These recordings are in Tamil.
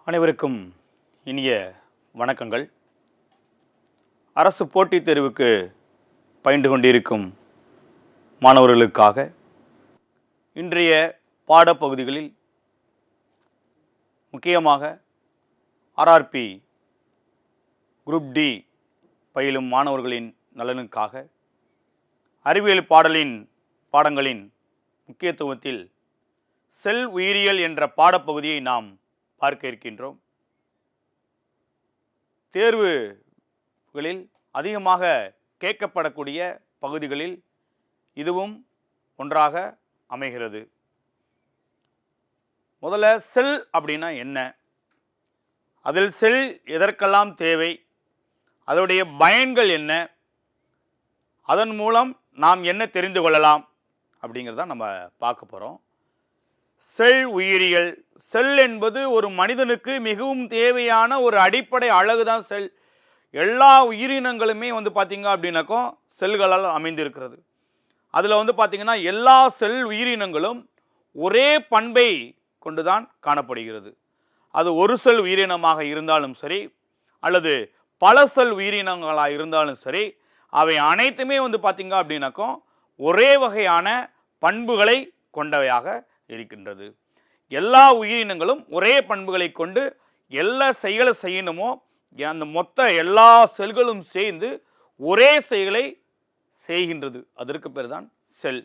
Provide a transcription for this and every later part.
அனைவருக்கும் இனிய வணக்கங்கள். அரசு போட்டித் தேர்வுக்கு பயின்று கொண்டிருக்கும் மாணவர்களுக்காக இன்றைய பாடப்பகுதிகளில் முக்கியமாக ஆர்ஆர்பி குரூப் டி பயிலும் மாணவர்களின் நலனுக்காக அறிவியல் பாடங்களின் முக்கியத்துவத்தில் செல் உயிரியல் என்ற பாடப்பகுதியை நாம் பார்க்க இருக்கின்றோம். தேர்வுகளில் அதிகமாக கேட்கப்படக்கூடிய பகுதிகளில் இதுவும் ஒன்றாக அமைகிறது. முதல்ல செல் அப்படின்னா என்ன, அதில் செல் எதற்கெல்லாம் தேவை, அதனுடைய பயன்கள் என்ன, அதன் மூலம் நாம் என்ன தெரிந்து கொள்ளலாம் அப்படிங்கிறத நம்ம பார்க்க போகிறோம். செல் உயிரியல். செல் என்பது ஒரு மனிதனுக்கு மிகவும் தேவையான ஒரு அடிப்படை அழகு தான் செல். எல்லா உயிரினங்களுமே பார்த்திங்க அப்படின்னாக்கோ செல்களால் அமைந்திருக்கிறது. அதில் பார்த்திங்கன்னா எல்லா செல் உயிரினங்களும் ஒரே பண்பை கொண்டு தான் காணப்படுகிறது. அது ஒரு செல் உயிரினமாக இருந்தாலும் சரி அல்லது பல செல் உயிரினங்களாக இருந்தாலும் சரி, அவை அனைத்துமே பார்த்திங்க அப்படின்னாக்கோ ஒரே வகையான பண்புகளை கொண்டவையாக இருக்கின்றது. எல்லா உயிரினங்களும் ஒரே பண்புகளை கொண்டு எல்லா செயலை செய்யணுமோ அந்த மொத்த எல்லா செல்களும் சேர்ந்து ஒரே செயலை செய்கின்றது. அதற்கு பேர் தான் செல்.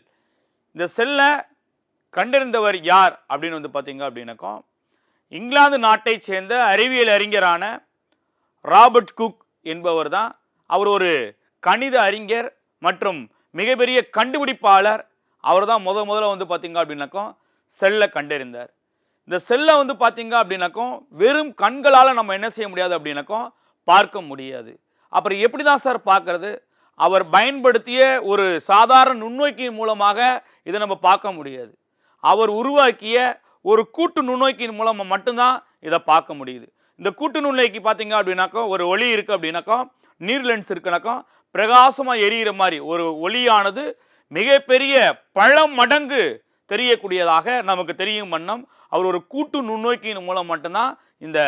இந்த செல்லை கண்டறிந்தவர் யார் அப்படின்னு பார்த்தீங்க அப்படின்னாக்கோ இங்கிலாந்து நாட்டை சேர்ந்த அறிவியல் அறிஞரான ராபர்ட் குக் என்பவர் தான். அவர் ஒரு கணித அறிஞர் மற்றும் மிகப்பெரிய கண்டுபிடிப்பாளர். அவர் தான் முதல்ல பார்த்தீங்க அப்படின்னாக்கோ செல்லை கண்டறிந்தார். இந்த செல்லை பார்த்தீங்க அப்படின்னாக்கோ வெறும் கண்களால் நம்ம என்ன செய்ய முடியாது அப்படின்னாக்கோ பார்க்க முடியாது. அப்புறம் எப்படி தான் சார் பார்க்கறது? அவர் பயன்படுத்திய ஒரு சாதாரண நுண்ணோக்கியின் மூலமாக இதை நம்ம பார்க்க முடியாது. அவர் உருவாக்கிய ஒரு கூட்டு நுண்ணோக்கியின் மூலமாக மட்டும்தான் இதை பார்க்க முடியுது. இந்த கூட்டு நுண்ணோக்கி பார்த்தீங்க அப்படின்னாக்கோ ஒரு ஒளி இருக்குது அப்படின்னாக்கோ நீர் லென்ஸ் இருக்குனாக்கோ பிரகாசமாக எரியிற மாதிரி ஒரு ஒளியானது மிகப்பெரிய பல மடங்கு தெரியக்கூடியதாக நமக்கு தெரியும் வண்ணம் அவர் ஒரு கூட்டு நுண்ணோக்கியின் மூலம் மட்டும்தான் இந்த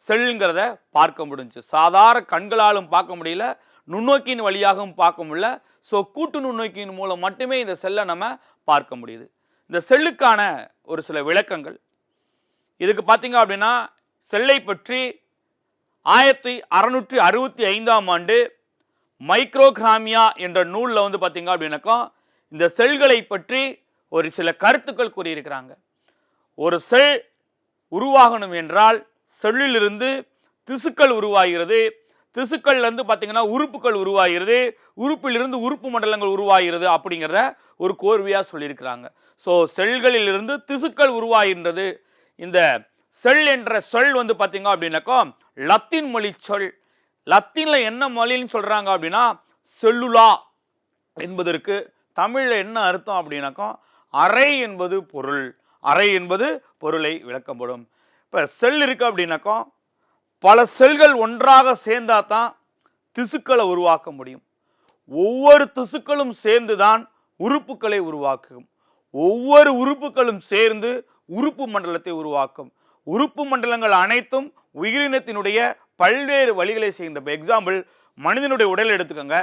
செல்லுங்கிறத பார்க்க முடிஞ்சு. சாதாரண கண்களாலும் பார்க்க முடியல, நுண்ணோக்கியின் வழியாகவும் பார்க்க முடியல. ஸோ கூட்டு நுண்ணோக்கியின் மூலம் மட்டுமே இந்த செல்லை நம்ம பார்க்க முடியுது. இந்த செல்லுக்கான ஒரு சில விளக்கங்கள் இதுக்கு பார்த்தீங்க அப்படின்னா, செல்லை பற்றி 1665ஆம் ஆண்டு மைக்ரோகிராமியா என்ற நூலில் பார்த்தீங்க அப்படின்னாக்கா இந்த செல்களை பற்றி ஒரு சில கருத்துக்கள் கூறியிருக்கிறாங்க. ஒரு செல் உருவாகணும் என்றால் செல்லிலிருந்து திசுக்கள் உருவாகிறது, திசுக்கள்லேருந்து பார்த்தீங்கன்னா உறுப்புகள் உருவாகிறது, உறுப்பிலிருந்து உறுப்பு மண்டலங்கள் உருவாகிறது அப்படிங்கிறத ஒரு கோர்வையாக சொல்லியிருக்கிறாங்க. ஸோ செல்களிலிருந்து திசுக்கள் உருவாகின்றது. இந்த செல் என்ற சொல் பார்த்தீங்க அப்படின்னாக்கோ லத்தீன் மொழி சொல். லத்தீனில் என்ன மொழின்னு சொல்கிறாங்க அப்படின்னா செல்லுலா என்பதற்கு தமிழில் என்ன அர்த்தம் அப்படின்னாக்கோ அறை என்பது பொருள். அறை என்பது பொருளை விளக்கப்படும். இப்போ செல் இருக்குது அப்படின்னாக்கோ பல செல்கள் ஒன்றாக சேர்ந்தா தான் திசுக்களை உருவாக்க முடியும். ஒவ்வொரு திசுக்களும் சேர்ந்து தான் உறுப்புகளை உருவாக்கும். ஒவ்வொரு உறுப்புகளும் சேர்ந்து உறுப்பு மண்டலத்தை உருவாக்கும். உறுப்பு மண்டலங்கள் அனைத்தும் உயிரினத்தினுடைய பல்வேறு வழிகளை செய்கின்ற. எக்ஸாம்பிள், மனிதனுடைய உடல் எடுத்துக்கோங்க.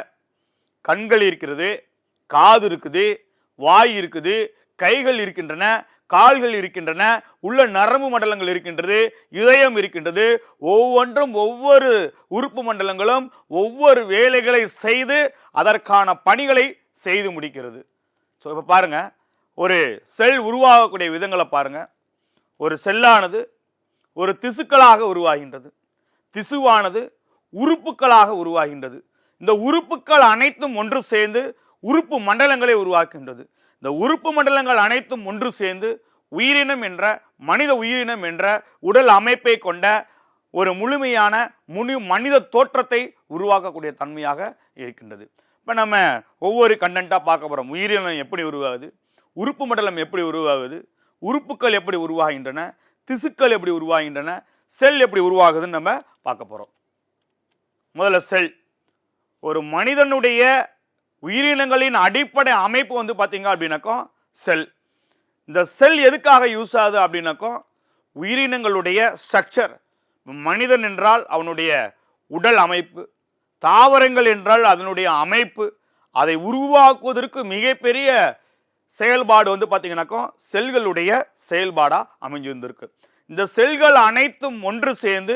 கண்கள் இருக்கிறது, காது இருக்குது, வாய் இருக்குது, கைகள் இருக்கின்றன, கால்கள் இருக்கின்றன, உள்ள நரம்பு மண்டலங்கள் இருக்கின்றது, இதயம் இருக்கின்றது. ஒவ்வொன்றும் ஒவ்வொரு உறுப்பு மண்டலங்களும் ஒவ்வொரு வேலைகளை செய்து அதற்கான பணிகளை செய்து முடிக்கிறது. ஸோ இப்போ பாருங்க, ஒரு செல் உருவாகக்கூடிய விதங்களை பாருங்க. ஒரு செல்லானது ஒரு திசுக்களாக உருவாகின்றது, திசுவானது உறுப்புகளாக உருவாகின்றது. இந்த உறுப்புகள் அனைத்தும் ஒன்று சேர்ந்து உறுப்பு மண்டலங்களை உருவாக்குகின்றது. இந்த உறுப்பு மண்டலங்கள் அனைத்தும் ஒன்று சேர்ந்து உயிரினம் என்ற மனித உயிரினம் என்ற உடல் அமைப்பை கொண்ட ஒரு முழுமையான மனித தோற்றத்தை உருவாக்கக்கூடிய தன்மையாக இருக்கின்றது. இப்போ நம்ம ஒவ்வொரு கண்டென்ட்டாக பார்க்க போகிறோம். உயிரினம் எப்படி உருவாகுது, உறுப்பு மண்டலம் எப்படி உருவாகுது, உறுப்புகள் எப்படி உருவாகின்றன, திசுக்கள் எப்படி உருவாகின்றன, செல் எப்படி உருவாகுதுன்னு நம்ம பார்க்க போகிறோம். முதல்ல செல். ஒரு மனிதனுடைய உயிரினங்களின் அடிப்படை அமைப்பு பார்த்தீங்க அப்படின்னாக்கோ செல். இந்த செல் எதுக்காக யூஸ் ஆகுது அப்படின்னாக்கோ உயிரினங்களுடைய ஸ்ட்ரக்சர். மனிதன் என்றால் அவனுடைய உடல் அமைப்பு, தாவரங்கள் என்றால் அதனுடைய அமைப்பு, அதை உருவாக்குவதற்கு மிகப்பெரிய செயல்பாடு வந்து பார்த்தீங்கன்னாக்கா செல்களுடைய செயல்பாடாக அமைஞ்சிருந்திருக்கு. இந்த செல்கள் அனைத்தும் ஒன்று சேர்ந்து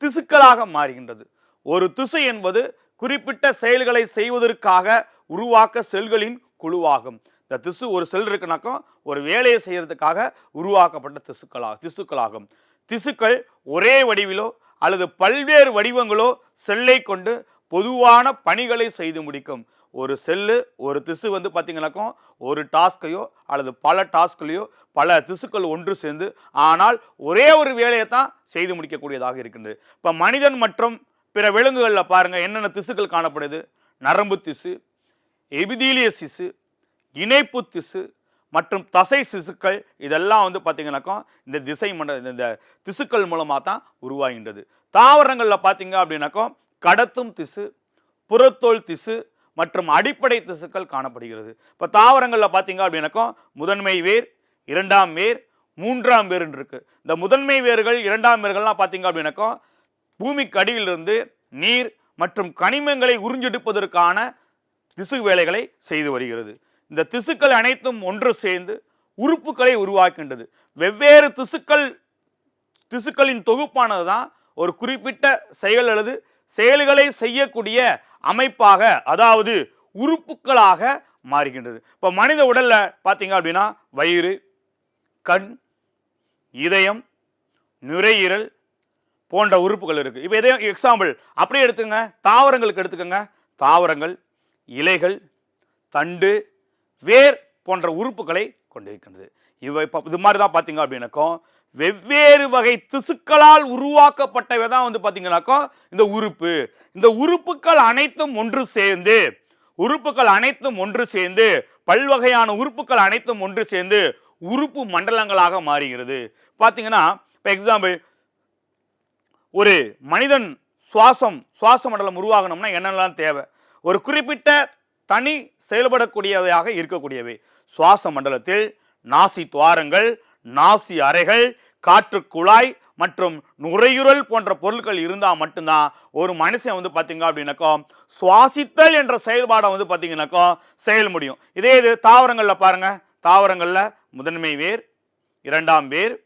திசுக்களாக மாறுகின்றது. ஒரு திசு என்பது குறிப்பிட்ட செயல்களை செய்வதற்காக உருவாக்க செல்களின் குழுவாகும். இந்த திசு ஒரு செல் இருக்குனாக்கா ஒரு வேலையை செய்யறதுக்காக உருவாக்கப்பட்ட திசுக்களாகும். திசுக்கள் ஒரே வடிவிலோ அல்லது பல்வேறு வடிவங்களோ செல்லை கொண்டு பொதுவான பணிகளை செய்து முடிக்கும். ஒரு செல்லு ஒரு திசு வந்து பார்த்தீங்கன்னாக்கா ஒரு டாஸ்கையோ அல்லது பல டாஸ்களையோ பல திசுக்கள் ஒன்று சேர்ந்து ஆனால் ஒரே ஒரு வேலையை தான் செய்து முடிக்கக்கூடியதாக இருக்கின்றது. இப்போ மனிதன் மற்றும் பிற விலங்குகளில் பாருங்க என்னென்ன திசுக்கள் காணப்படுது. நரம்பு திசு, எபிதீலிய திசு, இணைப்பு திசு மற்றும் தசை திசுக்கள் இதெல்லாம் வந்து பார்த்தீங்கன்னாக்கா இந்த திசுக்கள் மூலமாக தான் உருவாகின்றது. தாவரங்களில் பார்த்தீங்க அப்படின்னாக்கா கடத்தும் திசு, புறத்தோல் திசு மற்றும் அடிப்படை திசுக்கள் காணப்படுகிறது. இப்போ தாவரங்களில் பார்த்தீங்க அப்படின்னாக்கா முதன்மை வேர், இரண்டாம் வேர், மூன்றாம் வேர் இருக்கு. இந்த முதன்மை வேர்கள் இரண்டாம் வேர்கள்லாம் பார்த்தீங்க அப்படின்னாக்கா பூமிக்கு அடியிலிருந்து நீர் மற்றும் கனிமங்களை உறிஞ்செடுப்பதற்கான திசு வேலைகளை செய்து வருகிறது. இந்த திசுக்கள் அனைத்தும் ஒன்று சேர்ந்து உறுப்புகளை உருவாக்கின்றது. வெவ்வேறு திசுக்களின் தொகுப்பானது தான் ஒரு குறிப்பிட்ட செயல் அல்லது செயல்களை செய்யக்கூடிய அமைப்பாக அதாவது உறுப்புகளாக மாறுகின்றது. இப்போ மனித உடல்ல பார்த்தீங்க அப்படின்னா வயிறு, கண், இதயம், நுரையீரல் போன்ற உறுப்புகள் இருக்கு. இப்போ இதே எக்ஸாம்பிள் அப்படியே எடுத்துங்க. தாவரங்களுக்கு எடுத்துக்கோங்க. தாவரங்கள் இலைகள், தண்டு, வேர் போன்ற உறுப்புகளை கொண்டிருக்கின்றது. இது மாதிரி தான் பார்த்தீங்க அப்படின்னாக்கா வெவ்வேறு வகை திசுக்களால் உருவாக்கப்பட்டவை தான் வந்து பார்த்தீங்கன்னாக்கா இந்த உறுப்பு. இந்த உறுப்புகள் அனைத்தும் ஒன்று சேர்ந்து பல்வகையான உறுப்புகள் அனைத்தும் ஒன்று சேர்ந்து உறுப்பு மண்டலங்களாக மாறுகிறது. பார்த்தீங்கன்னா இப்போ எக்ஸாம்பிள் ஒரு மனிதன் சுவாச மண்டலம் உருவாகணும்னா என்னெல்லாம் தேவை? ஒரு குறிப்பிட்ட தனி செயல்படக்கூடியவையாக இருக்கக்கூடியவை. சுவாச மண்டலத்தில் நாசி துவாரங்கள், நாசி அறைகள், காற்று குழாய் மற்றும் நுரையீரல் போன்ற பொருட்கள் இருந்தால் மட்டும்தான் ஒரு மனுஷன் வந்து பார்த்தீங்க அப்படின்னாக்கா சுவாசித்தல் என்ற செயல்பாடை வந்து பார்த்தீங்கன்னாக்கா செயல் முடியும். இதே இது தாவரங்களில் பாருங்க. தாவரங்களில் முதன்மை வேர், இரண்டாம் வேர்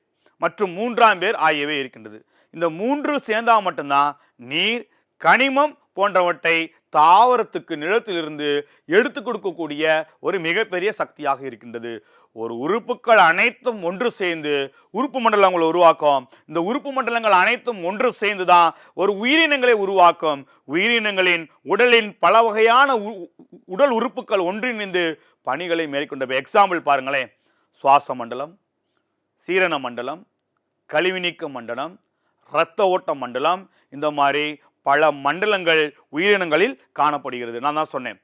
மற்றும் மூன்றாம் வேர் ஆகியவை இருக்கின்றது. இந்த மூன்று சேர்ந்தால் மட்டும்தான் நீர், கனிமம் போன்றவற்றை தாவரத்துக்கு நிலத்திலிருந்து எடுத்து கொடுக்கக்கூடிய ஒரு மிகப்பெரிய சக்தியாக இருக்கின்றது. ஒரு உறுப்புகள் அனைத்தும் ஒன்று சேர்ந்து உறுப்பு மண்டலங்களை உருவாக்கும். இந்த உறுப்பு மண்டலங்கள் அனைத்தும் ஒன்று சேர்ந்து தான் ஒரு உயிரினங்களை உருவாக்கும். உயிரினங்களின் உடலின் பல வகையான உடல் உறுப்புகள் ஒன்றிணைந்து பணிகளை மேற்கொண்டவை. எக்ஸாம்பிள் பாருங்களேன். சுவாச மண்டலம், சீரண மண்டலம், கழிவு நீக்க மண்டலம், இரத்த ஓட்ட மண்டலம், இந்த மாதிரி பல மண்டலங்கள் உயிரினங்களில் காணப்படுகிறது. நான் தான் சொன்னேன்,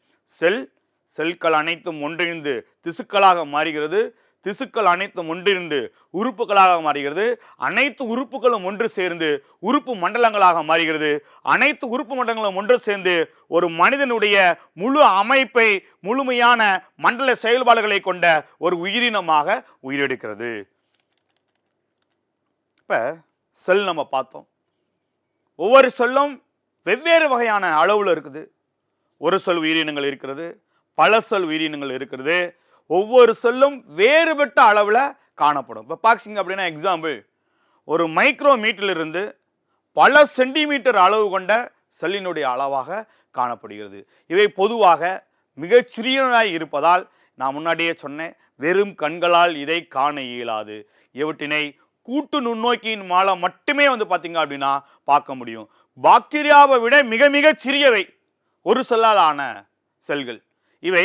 செல்கள் அனைத்தும் ஒன்றிணைந்து திசுக்களாக மாறுகிறது. திசுக்கள் அனைத்தும் ஒன்றிணைந்து உறுப்புகளாக மாறுகிறது. அனைத்து உறுப்புகளும் ஒன்று சேர்ந்து உறுப்பு மண்டலங்களாக மாறுகிறது. அனைத்து உறுப்பு மண்டலங்களும் ஒன்று சேர்ந்து ஒரு மனிதனுடைய முழு அமைப்பை முழுமையான மண்டல செயல்பாடுகளை கொண்ட ஒரு உயிரினமாக உயிரெடுக்கிறது. இப்ப செல் நம்ம பார்த்தோம். ஒவ்வொரு செல்லும் வெவ்வேறு வகையான அளவில் இருக்குது. ஒரு செல் உயிரினங்கள் இருக்கிறது, பல செல் உயிரினங்கள் இருக்கிறது. ஒவ்வொரு செல்லும் வேறுபட்ட அளவில் காணப்படும். இப்போ பார்க்குறீங்க அப்படின்னா எக்ஸாம்பிள் ஒரு மைக்ரோமீட்டரிலிருந்து பல சென்டிமீட்டர் அளவு கொண்ட செல்லினுடைய அளவாக காணப்படுகிறது. இவை பொதுவாக மிகச்சிறியனாய் இருப்பதால் நான் முன்னாடியே சொன்னேன், வெறும் கண்களால் இதை காண இயலாது. இவற்றினை கூட்டு நுண்ணோக்கியின் மூலம் மட்டுமே வந்து பார்த்தீங்க அப்படின்னா பார்க்க முடியும். பாக்டீரியாவை விட மிக மிக சிறியவை ஒரு செல்லால் ஆன செல்கள். இவை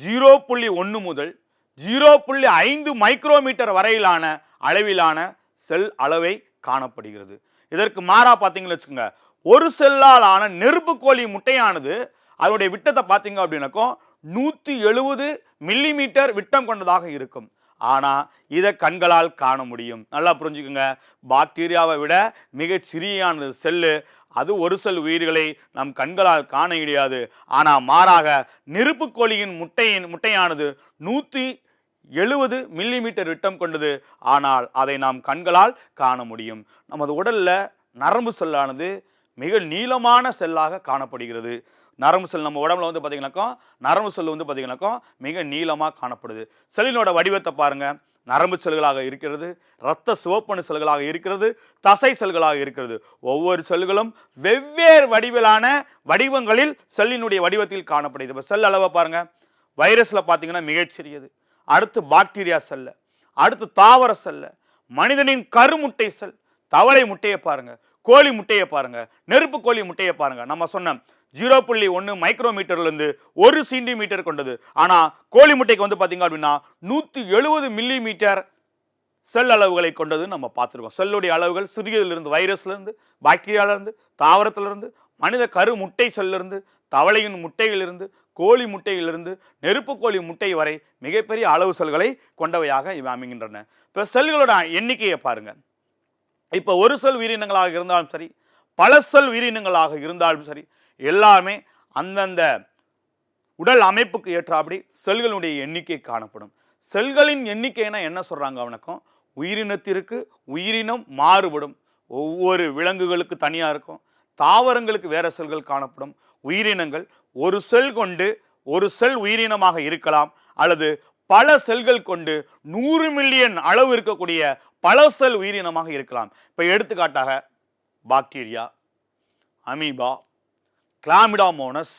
0.1 முதல் 0.5 மைக்ரோமீட்டர் வரையிலான அளவிலான செல் அளவை காணப்படுகிறது. இதற்கு மாறா பார்த்தீங்கன்னு வச்சுக்கோங்க, ஒரு செல்லால் ஆன நெருப்புக்கோழி முட்டையானது அதனுடைய விட்டத்தை பார்த்தீங்க அப்படின்னாக்கோ 170 மில்லிமீட்டர் விட்டம் கொண்டதாக இருக்கும். ஆனால் இதை கண்களால் காண முடியும். நல்லா புரிஞ்சுக்கோங்க, பாக்டீரியாவை விட மிக சிறியானது செல்லு. அது ஒரு செல் உயிர்களை நம் கண்களால் காண முடியாது. ஆனால் மாறாக நெருப்புக்கோழியின் முட்டையானது 70 மில்லிமீட்டர் விட்டம் கொண்டது. ஆனால் அதை நாம் கண்களால் காண முடியும். நமது உடல்ல நரம்பு செல்லானது மிக நீளமான செல்லாக காணப்படுகிறது. நரம்பு செல் நம்ம உடம்புல வந்து பார்த்தீங்கன்னாக்கா நரம்பு செல் வந்து பார்த்தீங்கன்னாக்கா மிக நீளமாக காணப்படுது. செல்லினோட வடிவத்தை பாருங்க. நரம்பு செல்களாக இருக்கிறது, இரத்த சிவப்பணு செல்களாக இருக்கிறது, தசை செல்களாக இருக்கிறது. ஒவ்வொரு செல்களும் வெவ்வேறு வடிவங்களில் செல்லினுடைய வடிவத்தில் காணப்படுது. இப்போ செல் அளவை பாருங்க. வைரஸ்ல பார்த்தீங்கன்னா மிகச்சிறியது. அடுத்து பாக்டீரியா செல்ல, அடுத்து தாவர செல்ல, மனிதனின் கருமுட்டை செல், தவளை முட்டையை பாருங்க, கோழி முட்டையை பாருங்க, நெருப்பு கோழி முட்டையை பாருங்க. நம்ம சொன்ன 0.1 மைக்ரோமீட்டர்ல இருந்து 1 சென்டிமீட்டர் கொண்டது. ஆனா கோழி முட்டைக்கு வந்து பாத்தீங்க அப்படின்னா 170 மில்லிமீட்டர் செல் அளவுகளை கொண்டது நம்ம பார்த்துருக்கோம். செல்லுடைய அளவுகள் சிறியதிலிருந்து, வைரஸ்ல இருந்து, பாக்டீரியால இருந்து, தாவரத்திலிருந்து, மனித கரு முட்டை செல்லிருந்து, தவளையின் முட்டையிலிருந்து, கோழி முட்டையிலிருந்து, நெருப்பு கோழி முட்டை வரை மிகப்பெரிய அளவு செல்களை கொண்டவையாக இவை அமைகின்றன. இப்போ செல்களோட எண்ணிக்கையை பாருங்க. இப்போ ஒரு செல் உயிரினங்களாக இருந்தாலும் சரி, பல செல் உயிரினங்களாக இருந்தாலும் சரி, எல்லாமே அந்தந்த உடல் அமைப்புக்கு ஏற்றாபடி செல்களுடைய எண்ணிக்கை காணப்படும். செல்களின் எண்ணிக்கைனா என்ன சொல்றாங்க அவனுக்கும், உயிரினத்திற்கு உயிரினம் மாறுபடும். ஒவ்வொரு விலங்குகளுக்கு தனியாக இருக்கும், தாவரங்களுக்கு வேற செல்கள் காணப்படும். உயிரினங்கள் ஒரு செல் கொண்டு ஒரு செல் உயிரினமாக இருக்கலாம், அல்லது பல செல்கள் கொண்டு 100 மில்லியன் அளவு இருக்கக்கூடிய பல செல் உயிரினமாக இருக்கலாம். இப்போ எடுத்துக்காட்டாக பாக்டீரியா, அமீபா, கிளாமிடாமோனஸ்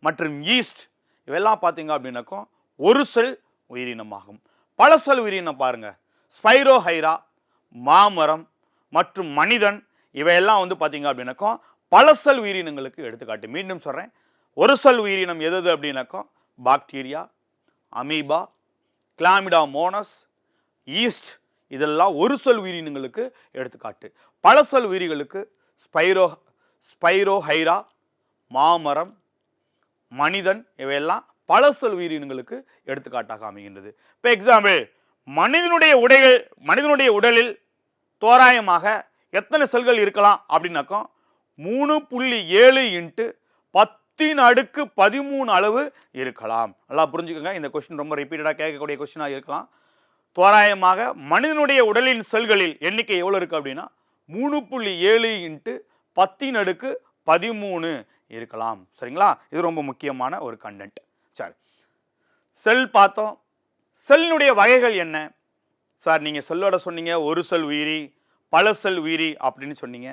மற்றும் ஈஸ்ட் இவெல்லாம் பார்த்தீங்க அப்படின்னாக்கும் ஒரு செல் உயிரினமாகும். பல செல் உயிரினம் பாருங்க, ஸ்பைரோஹைரா, மாமரம் மற்றும் மனிதன் இவையெல்லாம் வந்து பார்த்தீங்க அப்படின்னாக்கும் பல செல் உயிரினங்களுக்கு எடுத்துக்காட்டு. மீண்டும் சொல்கிறேன், ஒரு செல் உயிரினம் எது அப்படின்னாக்கும் பாக்டீரியா, அமீபா, கிளாமிடாமோனஸ், ஈஸ்ட் இதெல்லாம் ஒரு செல் உயிரினங்களுக்கு எடுத்துக்காட்டு. பல செல் உயிரிகளுக்கு ஸ்பைரோஹைரா, மாமரம், மனிதன் இவையெல்லாம் பல செல் உயிரினங்களுக்கு எடுத்துக்காட்டாக அமைகின்றது. இப்போ எக்ஸாம்பிள், மனிதனுடைய உடலில் தோராயமாக எத்தனை செல்கள் இருக்கலாம் அப்படின்னாக்கா 3.7 × 10⁻13 அளவு இருக்கலாம். நல்லா புரிஞ்சுக்கோங்க. இந்த கொஸ்டின் ரொம்ப ரிப்பீட்டடாக கேட்கக்கூடிய கொஸ்டினாக இருக்கலாம். தோராயமாக மனிதனுடைய உடலின் செல்களில் எண்ணிக்கை எவ்வளோ இருக்குது அப்படின்னா 3.7 × 10⁻13 இருக்கலாம். சரிங்களா? இது ரொம்ப முக்கியமான ஒரு கண்டென்ட். சரி, செல் பார்த்தோம். செல்லுடைய வகைகள் என்ன சார்? நீங்கள் செல்லோட சொன்னீங்க ஒரு செல் உயிரி, பல செல் உயிரி அப்படின்னு சொன்னீங்க.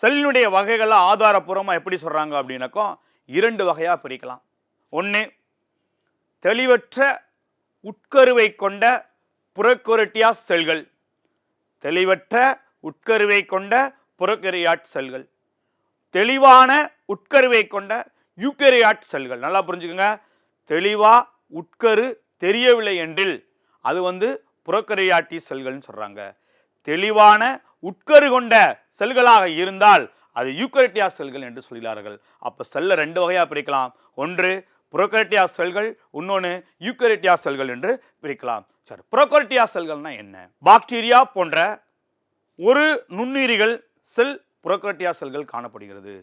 செல்லுடைய வகைகளை ஆதாரபூர்வமாக எப்படி சொல்கிறாங்க அப்படின்னாக்கா 2 வகையாக பிரிக்கலாம். ஒன்று, தெளிவற்ற உட்கருவை கொண்ட புரோகேரியா செல்கள். தெளிவற்ற உட்கருவை கொண்ட புரோகேரியாட் செல்கள். தெளிவான உட்கருவை கொண்ட யூகேரியாட் செல்கள். நல்லா புரிஞ்சுக்கோங்க. தெளிவா உட்கரு தெரியவில்லை என்றில் அது வந்து புரோகேரியாட்டி செல்கள்னு சொல்றாங்க. தெளிவான உட்கரு கொண்ட செல்களாக இருந்தால் அது யூகேரியா செல்கள் என்று சொல்கிறார்கள். அப்ப செல்ல 2 வகையா பிரிக்கலாம். ஒன்று புரோகேரியா செல்கள், இன்னொன்று யூகேரியா செல்கள் என்று பிரிக்கலாம். சரி, புரோகேரியா செல்கள்னா என்ன? பாக்டீரியா போன்ற ஒரு நுண்ணுயிரிகள் செல் புரோகேரியா செல்கள் காணப்படுகிறது.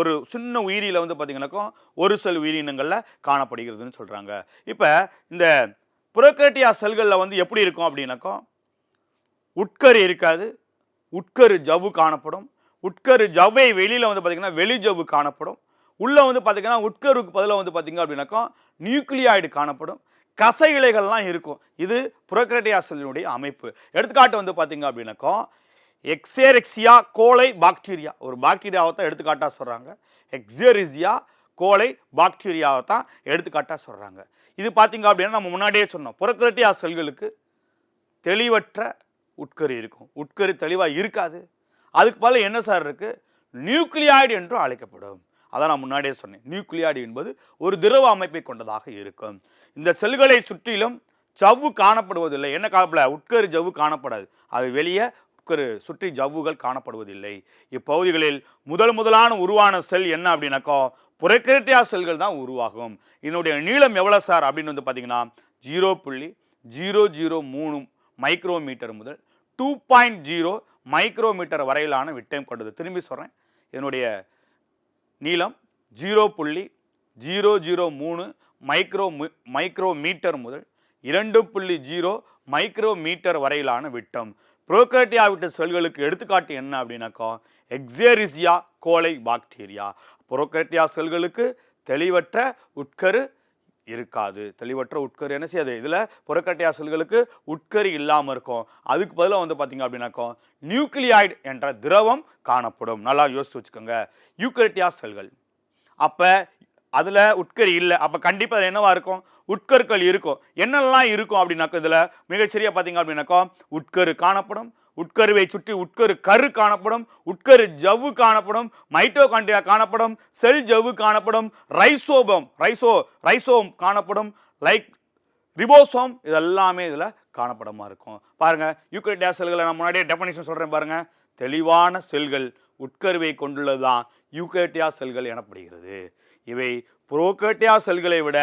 ஒரு சின்ன உயிரியில் வந்து பார்த்தீங்கன்னாக்கா ஒரு செல் உயிரினங்களில் காணப்படுகிறதுன்னு சொல்கிறாங்க. இப்போ இந்த புரோகேரியா செல்களில் வந்து எப்படி இருக்கும் அப்படின்னாக்கா உட்கரு இருக்காது, உட்கரு ஜவ்வு காணப்படும். உட்கரு ஜவ்வை வெளியில் வந்து பார்த்தீங்கன்னா வெளி ஜவ்வு காணப்படும். உள்ளே வந்து பார்த்தீங்கன்னா உட்கருக்கு பதிலாக வந்து பார்த்தீங்க அப்படின்னாக்கா நியூக்ளியாய்டு காணப்படும். கசை இலைகள்லாம் இருக்கும். இது புரோகேரியா செல்லினுடைய அமைப்பு. எடுத்துக்காட்டு வந்து பார்த்தீங்க அப்படின்னாக்கா எக்ஸேரிக்சியா கோலை பாக்டீரியா, ஒரு பாக்டீரியாவை தான் எடுத்துக்காட்டாக சொல்கிறாங்க. எக்ஸேரிசியா கோலை பாக்டீரியாவை தான் எடுத்துக்காட்டாக சொல்கிறாங்க. இது பார்த்தீங்க அப்படின்னா நம்ம முன்னாடியே சொன்னோம், புரோகேரியா செல்களுக்கு தெளிவற்ற உட்கரு இருக்கும். உட்கரு தெளிவாக இருக்காது. அதுக்கு பதில் என்ன சார் இருக்குது? நியூக்ளியாய்டு என்று அழைக்கப்படும். அதான் நான் முன்னாடியே சொன்னேன். நியூக்ளியாய்டு என்பது ஒரு திரவ அமைப்பை கொண்டதாக இருக்கும். இந்த செல்களை சுற்றிலும் ஜவ்வு காணப்படுவதில்லை. என்ன காணப்படல? உட்கரு ஜவ்வு காணப்படாது. அது வெளியே உட்கரு சுற்றி ஜவ்வுகள் காணப்படுவதில்லை. இப்பகுதிகளில் முதலான உருவான செல் என்ன அப்படின்னாக்கா புரோகேரியா செல்கள் தான் உருவாகும். இதனுடைய நீளம் எவ்வளோ சார் அப்படின்னு வந்து பார்த்தீங்கன்னா 0.003 மைக்ரோமீட்டர் முதல் 2.0 மைக்ரோமீட்டர் வரையிலான விட்டம் கொண்டது. திரும்பி சொல்கிறேன், இதனுடைய நீளம் 0.003 மைக்ரோமீட்டர் முதல் 2.0 மைக்ரோமீட்டர் வரையிலான விட்டம். புரோகார்டியா விட்ட செல்களுக்கு எடுத்துக்காட்டு என்ன அப்படின்னாக்கா எக்ஸேரிசியா கோலை பாக்டீரியா. புரோகார்டியா செல்களுக்கு தெளிவற்ற உட்கரு இருக்காது. தெளிவற்ற உட்கரு என்ன செய்யாது, இதில் புரோகார்டியா செல்களுக்கு உட்கரு இல்லாமல் இருக்கும். அதுக்கு பதிலாக வந்து பார்த்தீங்க அப்படின்னாக்கா நியூக்ளியாய்டு என்ற திரவம் காணப்படும். நல்லா யோசிச்சு வச்சுக்கோங்க. யூக்கரிட்டியா செல்கள் அப்போ அதில் உட்கரு இல்லை, அப்போ கண்டிப்பாக அது என்னவா இருக்கும், உட்கருக்கள் இருக்கும். என்னெல்லாம் இருக்கும் அப்படின்னாக்கா இதில் மிகச்சரியாக பார்த்தீங்க அப்படின்னாக்கா உட்கரு காணப்படும், உட்கருவை சுற்றி உட்கரு கரு காணப்படும், உட்கரு ஜவ்வு காணப்படும், மைட்டோகாண்ட்ரியா காணப்படும், செல் ஜவ்வு காணப்படும், ரைசோம் காணப்படும், லைக் ரிபோசோம், இதெல்லாமே இதில் காணப்படமா இருக்கும். பாருங்க, யூக்கரிட்டியா செல்களை நான் முன்னாடியே டெஃபினிஷன் சொல்றேன் பாருங்க. தெளிவான செல்கள் உட்கருவை கொண்டுள்ளதுதான் யூக்கரிட்டியா செல்கள் எனப்படுகிறது. இவை புரோகார்டியா செல்களை விட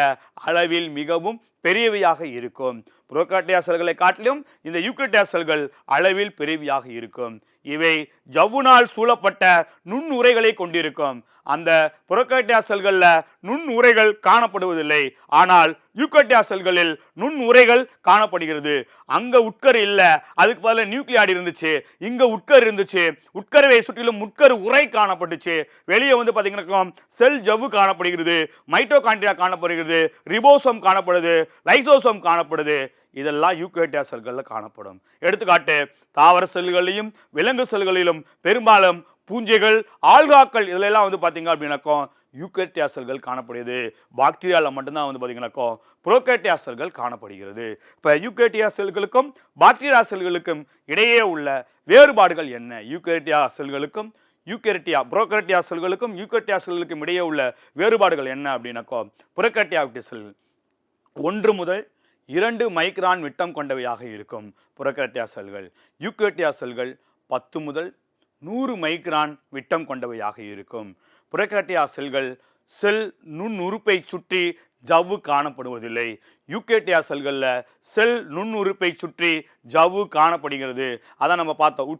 அளவில் மிகவும் பெரியவையாக இருக்கும். புரோகார்டியா செல்களை காட்டிலும் இந்த யூக்கரிட்டியா செல்கள் அளவில் பெரியவையாக இருக்கும். இவை ஜவ்வுனால் சூழப்பட்ட நுண்ணுரைகளை கொண்டிருக்கும். அந்த புரோகார்டியா செல்களில் நுண்ணுரைகள் காணப்படுவதில்லை, ஆனால் யூக்கரிட்டியா செல்களில் நுண்ணுரைகள் காணப்படுகிறது. அங்க உட்கரு இல்லை, அதுக்கு பதிலாக நியூக்ளியாய்டு இருந்துச்சு, இங்க உட்கரு இருந்துச்சு. உட்கருவை சுற்றிலும் உட்கரு உரை காணப்பட்டுச்சு. வெளியே வந்து பார்த்தீங்கன்னா செல் ஜவ்வு காணப்படுகிறது, மைட்டோகாண்ட்ரியா காணப்படுகிறது, ரிபோசோம் காணப்படுது, லைசோசோம் காணப்படுது. இதெல்லாம் யூக்கரிட்டியா செல்களில் காணப்படும். எடுத்துக்காட்டு, தாவர செல்களிலும் விலங்கு செல்களிலும் பெரும்பாலும் பூஞ்சைகள், ஆல்காக்கள் இதெல்லாம் வந்து பார்த்தீங்க அப்படின்னாக்கோ யூக்கரிட்டியா செல்கள் காணப்படுகிறது. பாக்டீரியாவில் மட்டும்தான் வந்து பார்த்தீங்கன்னாக்கோ புரோகார்டியா செல்கள் காணப்படுகிறது. இப்போ யூக்கரிட்டியா செல்களுக்கும் பாக்டீரியா செல்களுக்கும் இடையே உள்ள வேறுபாடுகள் என்ன? யூக்கரிட்டியா செல்களுக்கும் புரோகார்டியா செல்களுக்கும் யூக்கரிட்டியா செல்களுக்கும் இடையே உள்ள வேறுபாடுகள் என்ன அப்படின்னாக்கோ புரோகார்டியா செல் 1 முதல் 2 மைக்ரான் விட்டம் கொண்டவையாக இருக்கும் புரோகார்டியா செல்கள். யூக்கரிட்டியா செல்கள் 10 முதல் 100 மைக்ரான் விட்டம் கொண்டவையாக இருக்கும். புரோகார்டியா செல்கள் செல் நுண்ணுறுப்பை சுற்றி ஜவ்வு காணப்படுவதில்லை. யூக்கரிட்டியா செல்களில் செல் நுண்ணுறுப்பை சுற்றி ஜவ்வு காணப்படுகிறது. அதான் நம்ம பார்த்தோம்,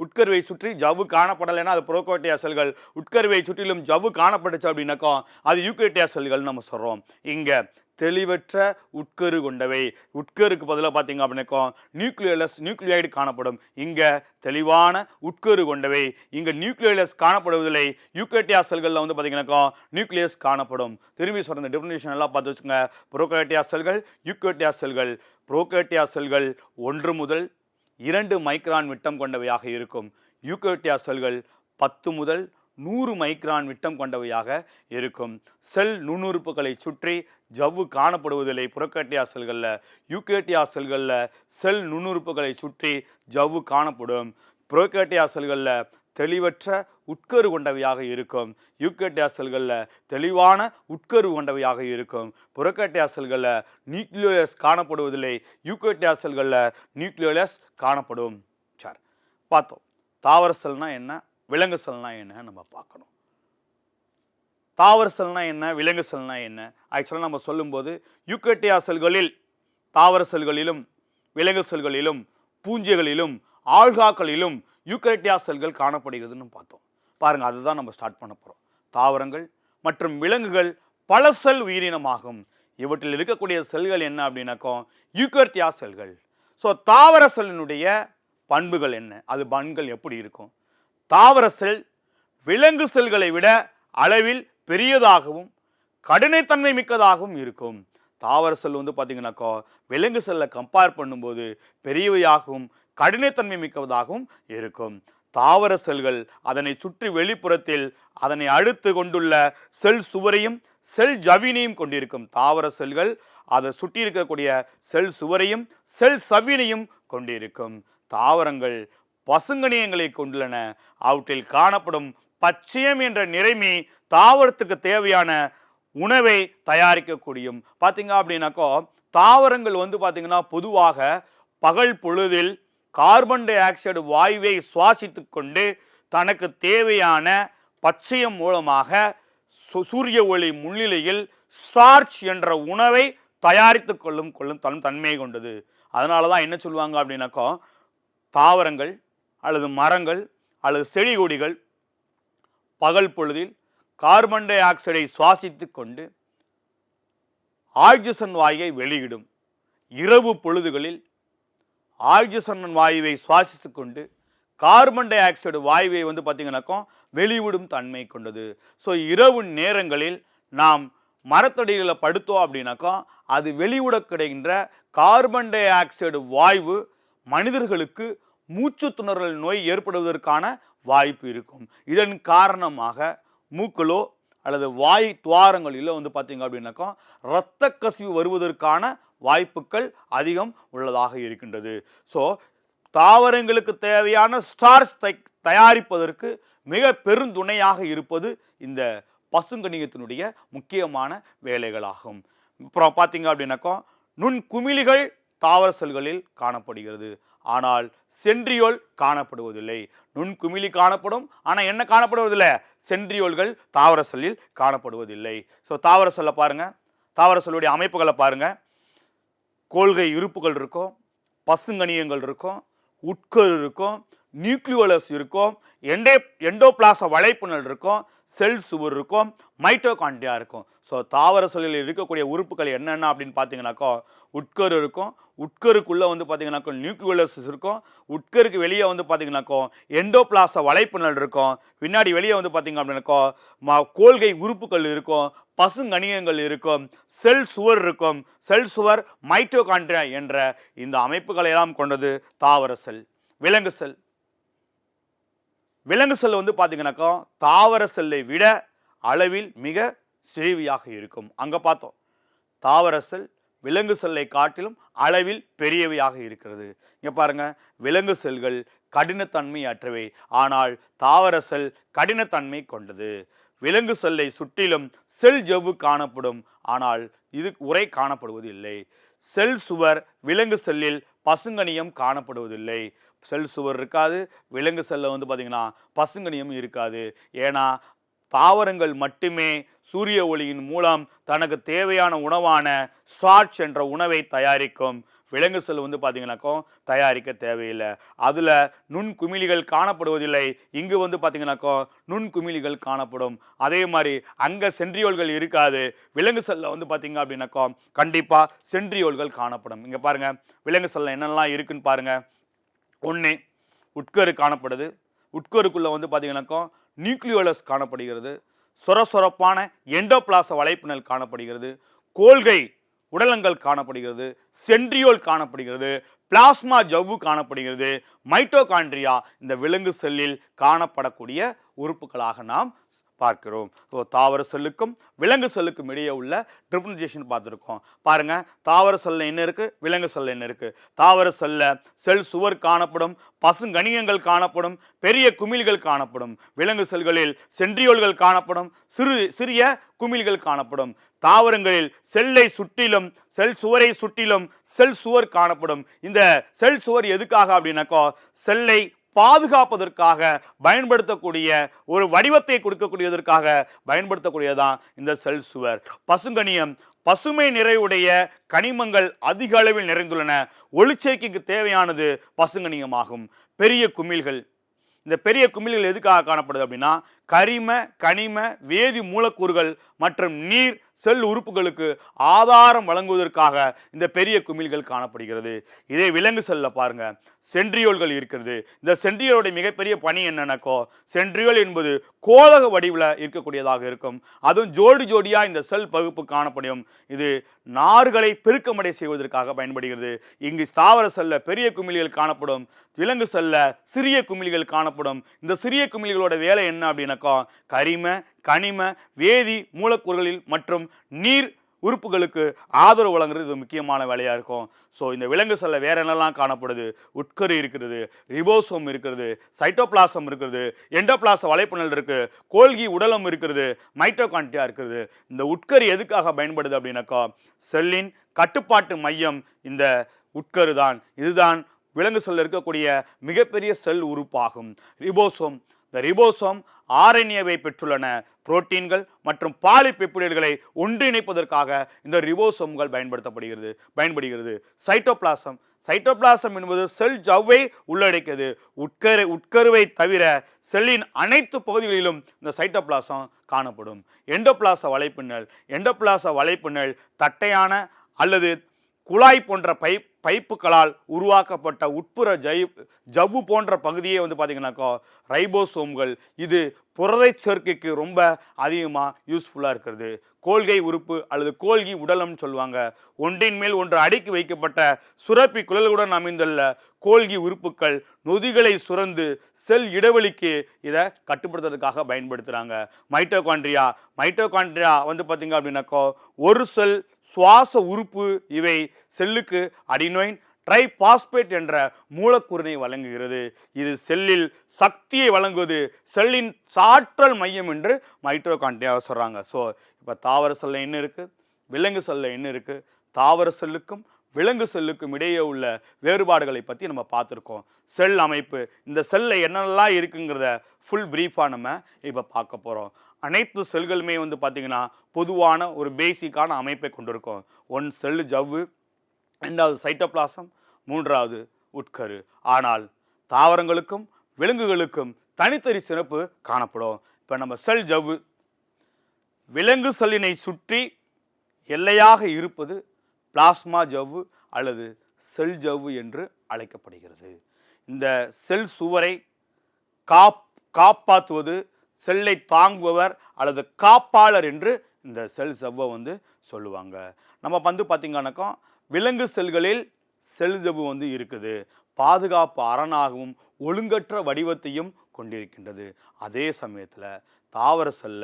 உட்கருவை சுற்றி ஜவ்வு காணப்படலைன்னா அது புரோகார்டியா செல்கள். உட்கருவை சுற்றிலும் ஜவ்வு காணப்பட்டுச்சு அப்படின்னாக்கா அது யூக்கரிட்டியா செல்கள் நம்ம சொல்றோம். இங்க தெளிவற்ற உட்கரு கொண்டவை. உட்கருக்கு பதிலாக பார்த்தீங்க அப்படின்னாக்கா நியூக்ளியாய்டு காணப்படும். இங்க தெளிவான உட்கரு கொண்டவை. இங்க நியூக்ளியஸ் காணப்படுவதில்லை. யூக்கரிட்டியா செல்களில் வந்து பார்த்தீங்கன்னாக்கா நியூக்ளியஸ் காணப்படும். திரும்பி சொல்ற டெஃபினிஷன் எல்லாம் பார்த்து வச்சுக்கோங்க. புரோகார்டியா செல்கள், யூக்கரிட்டியா செல்கள். புரோகார்டியா செல்கள் 1 முதல் 2 மைக்ரான் விட்டம் கொண்டவையாக இருக்கும். யூக்கரிட்டியா செல்கள் 10 முதல் 100 மைக்ரான் விட்டம் கொண்டவையாக இருக்கும். செல் நுண்ணுறுப்புகளை சுற்றி ஜவ்வு காணப்படுவதில்லை புரோகார்டியா செல்களில். யூக்கரிட்டியா செல்களில் செல் நுண்ணுறுப்புகளை சுற்றி ஜவ்வு காணப்படும். புரோகார்டியா செல்களில் தெளிவற்ற உட்கரு கொண்டவையாக இருக்கும். யூக்கரிட்டியா செல்களில் தெளிவான உட்கரு கொண்டவையாக இருக்கும். புரோகார்டியா செல்களில் நியூக்ளியஸ் காணப்படுவதில்லை. யூக்கரிட்டியா செல்களில் நியூக்ளியஸ் காணப்படும். சரி, பார்த்தோம். தாவர செல்னா என்ன, விலங்கு செல்னா என்ன நம்ம பார்க்கணும். தாவர செல்னா என்ன, விலங்கு செல்னா என்ன? ஆக்சுவலாக நம்ம சொல்லும்போது யூக்கரிட்டியா செல்களில், தாவர செல்களிலும் விலங்கு செல்களிலும் பூஞ்சைகளிலும் ஆல்காக்களிலும் யூக்கரிட்டியா செல்கள் காணப்படுகிறதுன்னு பார்த்தோம். பாருங்க, அதுதான் நம்ம ஸ்டார்ட் பண்ண போகிறோம். தாவரங்கள் மற்றும் விலங்குகள் பல செல் உயிரினமாகும். இவற்றில் இருக்கக்கூடிய செல்கள் என்ன அப்படின்னாக்கோ யூக்கரிட்டியா செல்கள். ஸோ தாவர செல்லினுடைய பண்புகள் என்ன, அது பண்புகள் எப்படி இருக்கும்? தாவர செல் விலங்கு செல்களை விட அளவில் பெரியதாகவும் கடினத்தன்மை மிக்கதாகவும் இருக்கும். தாவர செல் வந்து பார்த்தீங்கன்னாக்கா விலங்கு செல்லை கம்பேர் பண்ணும்போது பெரியவையாகவும் கடினத்தன்மை மிக்கதாகவும் இருக்கும். தாவர செல்கள் அதனை சுற்றி வெளிப்புறத்தில் அதனை அடுத்து கொண்டுள்ள செல் சுவரையும் செல் ஜவ்வினையும் கொண்டிருக்கும். தாவர செல்கள் அதை சுற்றி இருக்கக்கூடிய செல் சுவரையும் செல் சவ்வினையும் கொண்டிருக்கும். தாவரங்கள் பசுங்கனியங்களை கொண்டுள்ளன. அவற்றில் காணப்படும் பச்சையம் என்ற நிறைமி தாவரத்துக்கு தேவையான உணவை தயாரிக்கக்கூடியும். பார்த்தீங்க அப்படின்னாக்கோ தாவரங்கள் வந்து பார்த்தீங்கன்னா பொதுவாக பகல் பொழுதில் கார்பன் டை ஆக்சைடு வாயுவை சுவாசித்து கொண்டு தனக்கு தேவையான பச்சையம் மூலமாக சூரிய ஒளி முன்னிலையில் ஸ்டார்ச் என்ற உணவை தயாரித்து கொள்ளும் தன்மை கொண்டது. அதனால தான் என்ன சொல்லுவாங்க அப்படின்னாக்கோ தாவரங்கள் அல்லது மரங்கள் அல்லது செடி கொடிகள் பகல் பொழுதில் கார்பன் டை ஆக்சைடை சுவாசித்து கொண்டு ஆக்சிஜன் வாயுவை வெளியிடும். இரவு பொழுதுகளில் ஆக்சிஜன் வாயுவை சுவாசித்து கொண்டு கார்பன் டை ஆக்சைடு வாயுவை வந்து பார்த்தீங்கன்னாக்கா வெளிவிடும் தன்மை கொண்டது. ஸோ இரவு நேரங்களில் நாம் மரத்தடியில் படுத்தோம் அப்படின்னாக்கா அது வெளிவிட கிடைக்கின்ற கார்பன் டை ஆக்சைடு வாயு மனிதர்களுக்கு மூச்சு திணறல் நோய் ஏற்படுவதற்கான வாய்ப்பு இருக்கும். இதன் காரணமாக மூக்கிலோ அல்லது வாய் துவாரங்களிலோ வந்து பார்த்தீங்க அப்படின்னாக்கா இரத்த கசிவு வருவதற்கான வாய்ப்புகள் அதிகம் உள்ளதாக இருக்கின்றது. ஸோ தாவரங்களுக்கு தேவையான ஸ்டார்ச் தயாரிப்பதற்கு மிக பெருந்துணையாக இருப்பது இந்த பசுங்கணிகத்தினுடைய முக்கியமான வேலைகளாகும். அப்புறம் பார்த்தீங்க அப்படின்னாக்கா நுண்குமிழிகள் தாவர செல்களில் காணப்படுகிறது. ஆனால் சென்ட்ரியோல் காணப்படுவதில்லை. நுண்குமிழி காணப்படும், ஆனால் என்ன காணப்படுவதில்லை? சென்ட்ரியோல்கள் தாவர செல்லில் காணப்படுவதில்லை. ஸோ தாவர செல்லை பாருங்க, தாவர செல்லுடைய அமைப்புகளை பாருங்க. கோல்கை உறுப்புகள் இருக்கும், பசுங்கணியங்கள் இருக்கும், உட்கரு இருக்கும், நியூக்ளியோலஸ் இருக்கும், எண்டோபிளாச வலைப்பின்னல் இருக்கும், செல் சுவர் இருக்கும், மைட்டோகாண்ட்ரியா இருக்கும். ஸோ தாவர செல்லில் இருக்கக்கூடிய உறுப்புகள் என்னென்ன அப்படின்னு பார்த்தீங்கன்னாக்கா உட்கரு இருக்கும், உட்கருக்குள்ளே வந்து பார்த்தீங்கன்னாக்கா நியூக்ளியோலஸ் இருக்கும், உட்கருக்கு வெளியே வந்து பார்த்தீங்கன்னாக்கா எண்டோபிளாச வலைப்பின்னல் இருக்கும், பின்னாடி வெளியே வந்து பார்த்தீங்க அப்படின்னாக்கா கோல்கை உறுப்புகள் இருக்கும், பசுங்கணியங்கள் இருக்கும், செல் சுவர் இருக்கும், செல் சுவர் மைட்டோகாண்ட்ரியா என்ற இந்த அமைப்புகளை எல்லாம் கொண்டது தாவர செல். விலங்கு செல், விலங்கு செல் வந்து பார்த்தீங்கன்னாக்கா தாவர செல்லை விட அளவில் மிக சிறியவையாக இருக்கும். அங்கே பார்த்தோம் தாவர செல் விலங்கு செல்லை காட்டிலும் அளவில் பெரியவையாக இருக்கிறது. இங்கே பாருங்க, விலங்கு செல்கள் கடினத்தன்மை அற்றவை, ஆனால் தாவர செல் கடினத்தன்மை கொண்டது. விலங்கு செல்லை சுற்றிலும் செல் ஜவ்வு காணப்படும், ஆனால் இது உரை காணப்படுவது இல்லை. செல் சுவர் விலங்கு செல்லில் பசுங்கணியம் காணப்படுவதில்லை. செல் சுவர் இருக்காது, விலங்கு செல்ல வந்து பார்த்தீங்கன்னா பசுங்கணியம் இருக்காது. ஏன்னா தாவரங்கள் மட்டுமே சூரிய ஒளியின் மூலம் தனக்கு தேவையான உணவான ஸ்டார்ச் என்ற உணவை தயாரிக்கும். விலங்கு செல் வந்து பார்த்தீங்கன்னாக்கோ தயாரிக்க தேவையில்லை. அதில் நுண்குமிழிகள் காணப்படுவதில்லை. இங்கு வந்து பார்த்தீங்கன்னாக்கோ நுண்குமிழிகள் காணப்படும். அதே மாதிரி அங்கே சென்ட்ரியோல்கள் இருக்காது. விலங்கு செல்லில் வந்து பார்த்தீங்க அப்படின்னாக்கோ கண்டிப்பாக சென்ட்ரியோல்கள் காணப்படும். இங்கே பாருங்கள், விலங்கு செல்லில் என்னெல்லாம் இருக்குன்னு பாருங்கள். ஒன்று உட்கரு காணப்படுது. உட்கருக்குள்ளே வந்து பார்த்தீங்கன்னாக்கா நியூக்ளியோலஸ் காணப்படுகிறது. சொரசொரப்பான எண்டோபிளாச வலைப்பின்னல் காணப்படுகிறது. கோல்கை உடலங்கள் காணப்படுகிறது. சென்ட்ரியோல் காணப்படுகிறது. பிளாஸ்மா ஜவ்வு காணப்படுகிறது. மைட்டோகாண்ட்ரியா இந்த விலங்கு செல்லில் காணப்படக்கூடிய உறுப்புகளாக நாம் பார்க்கிறோம். தாவர செல்லுக்கும் விலங்கு செல்லுக்கும் இடையே உள்ள டிஃபரன்சியேஷன் பார்த்துருக்கோம். பாருங்க, தாவர செல்ல என்ன இருக்கு, விலங்கு செல்ல என்ன இருக்கு. தாவர செல்ல செல் சுவர் காணப்படும், பசுங்கணியங்கள் காணப்படும், பெரிய குமிழ்கள் காணப்படும். விலங்கு செல்களில் சென்ட்ரியோல்கள் காணப்படும், சிறிய குமிழ்கள் காணப்படும். தாவரங்களில் செல்லை சுற்றிலும் செல் சுவரை சுற்றிலும் செல் சுவர் காணப்படும். இந்த செல் சுவர் எதுக்காக அப்படின்னாக்கா செல்லை பாதுகாப்பதற்காக பயன்படுத்தக்கூடிய ஒரு வடிவத்தை கொடுக்கக்கூடியதற்காக பயன்படுத்தக்கூடியதான் இந்த செல் சுவர். பசுங்கணியம் பசுமை நிறைவுடைய கனிமங்கள் அதிக அளவில் நிறைந்துள்ளன. ஒளிச்சேர்க்கைக்கு தேவையானது பசுங்கணியமாகும். பெரிய குமிழ்கள், இந்த பெரிய குமிழ்கள் எதுக்காக காணப்படுது அப்படின்னா கரிம கனிம வேதி மூலக்கூறுகள் மற்றும் நீர் செல் உறுப்புகளுக்கு ஆதாரம் வழங்குவதற்காக இந்த பெரிய குமிழ்கள் காணப்படுகிறது. இதே விலங்கு செல்ல பாருங்க, சென்ட்ரியோல்கள் இருக்கிறது. இந்த சென்ட்ரியோலுடைய மிகப்பெரிய பணி என்னன்னாக்கோ, சென்ட்ரியோல் என்பது கோளக வடிவில் இருக்கக்கூடியதாக இருக்கும். அதுவும் ஜோடி ஜோடியா இந்த செல் பகுப்பு காணப்படும். இது நார்களை பெருக்கமடை செய்வதற்காக பயன்படுகிறது. இங்கு தாவர செல்ல பெரிய குமிழ்கள் காணப்படும், விலங்கு செல்ல சிறிய குமிழ்கள் காணப்படும். இந்த சிறிய குமிழ்களோட வேலை என்ன அப்படின்னாக்கா கரிம கனிம வேதி மூலக்கூறுகளில் மற்றும் நீர் உறுப்புகளுக்கு ஆதரவு வழங்குறது இது முக்கியமான வேலையாக இருக்கும். ஸோ இந்த விலங்கு செல்ல வேற என்னெல்லாம் காணப்படுது, உட்கரு இருக்கிறது, ரிபோசோம் இருக்கிறது, சைட்டோபிளாசம் இருக்கிறது, எண்டோபிளாச வலைப்பின்னல் இருக்கு, கோல்கி உடலம் இருக்கிறது, மைட்டோகாண்ட்ரியா இருக்கிறது. இந்த உட்கரு எதுக்காக பயன்படுது அப்படின்னாக்கா செல்லின் கட்டுப்பாட்டு மையம் இந்த உட்கரு தான். இதுதான் விலங்கு செல்ல இருக்கக்கூடிய மிகப்பெரிய செல் உறுப்பாகும். ரிபோசோம், இந்த ரிபோசோம் ஆர்என்ஏவை பெற்றுள்ளன. புரோட்டீன்கள் மற்றும் பாலிபெப்டைடுகளை ஒன்றிணைப்பதற்காக இந்த ரிபோசோம்கள் பயன்படுகிறது. சைட்டோபிளாசம், சைட்டோபிளாசம் என்பது செல் ஜவ்வை உள்ளடக்கியது. உட்கருவை தவிர செல்லின் அனைத்து பகுதிகளிலும் இந்த சைட்டோபிளாசம் காணப்படும். எண்டோபிளாச வலைப்பின்னல், எண்டோபிளாச வலைப்பின்னல் தட்டையான அல்லது குழாய் போன்ற பைப்புகளால் உருவாக்கப்பட்ட உட்புற ஜவ்வு போன்ற பகுதியே வந்து பார்த்தீங்கன்னாக்கா ரைபோசோம்கள். இது புரதை சேர்க்கைக்கு ரொம்ப அதிகமாக யூஸ்ஃபுல்லாக இருக்கிறது. கோல்கை உறுப்பு அல்லது கோல்கி உடலம்னு சொல்லுவாங்க. ஒன்றின் மேல் ஒன்று அடுக்கி வைக்கப்பட்ட சுரப்பி குழலுடன் அமைந்துள்ள கோல்கி உறுப்புகள் நொதிகளை சுரந்து செல் இடைவெளிக்கு இதை கட்டுப்படுத்துறதுக்காக பயன்படுத்துகிறாங்க. மைட்டோகாண்ட்ரியா வந்து பார்த்தீங்க அப்படின்னாக்கா ஒரு செல் சுவாச உறுப்பு. இவை செல்லுக்கு அடினோயின் ட்ரைபாஸ்பேட் என்ற மூலக்கூறினை வழங்குகிறது. இது செல்லில் சக்தியை வழங்குவது. செல்லின் சாற்றல் மையம் என்று மைட்டோகாண்ட்ரியா சொல்றாங்க. ஸோ இப்போ தாவர செல்ல என்ன இருக்கு, விலங்கு செல்ல என்ன இருக்கு, தாவர செல்லுக்கும் விலங்கு செல்லுக்கும் இடையே உள்ள வேறுபாடுகளை பற்றி நம்ம பார்த்துருக்கோம். செல் அமைப்பு, இந்த செல்ல என்னெல்லாம் இருக்குங்கிறத ஃபுல் பிரீஃபாக நம்ம இப்போ பார்க்க போகிறோம். அனைத்து செல்களுமே வந்து பார்த்திங்கன்னா பொதுவான ஒரு பேசிக்கான அமைப்பை கொண்டிருக்கும். ஒன் செல்லு ஜவ்வு, ரெண்டாவது சைட்டோபிளாசம், மூன்றாவது உட்கரு. ஆனால் தாவரங்களுக்கும் விலங்குகளுக்கும் தனித்தனி சிறப்பு காணப்படும். இப்போ நம்ம செல் ஜவ்வு, விலங்கு செல்லினை சுற்றி எல்லையாக இருப்பது பிளாஸ்மா ஜவ்வு அல்லது செல் ஜவ்வு என்று அழைக்கப்படுகிறது. இந்த செல் சுவரை காப்பாற்றுவது செல்லை தாங்குபவர் அல்லது காப்பாளர் என்று இந்த செல் ஜவ்வை வந்து சொல்லுவாங்க. நம்ம வந்து பார்த்திங்கன்னாக்கா விலங்கு செல்களில் செல் ஜவ்வு வந்து இருக்குது. பாதுகாப்பு அரணாகவும் ஒழுங்கற்ற வடிவத்தையும் கொண்டிருக்கின்றது. அதே சமயத்தில் தாவர செல்ல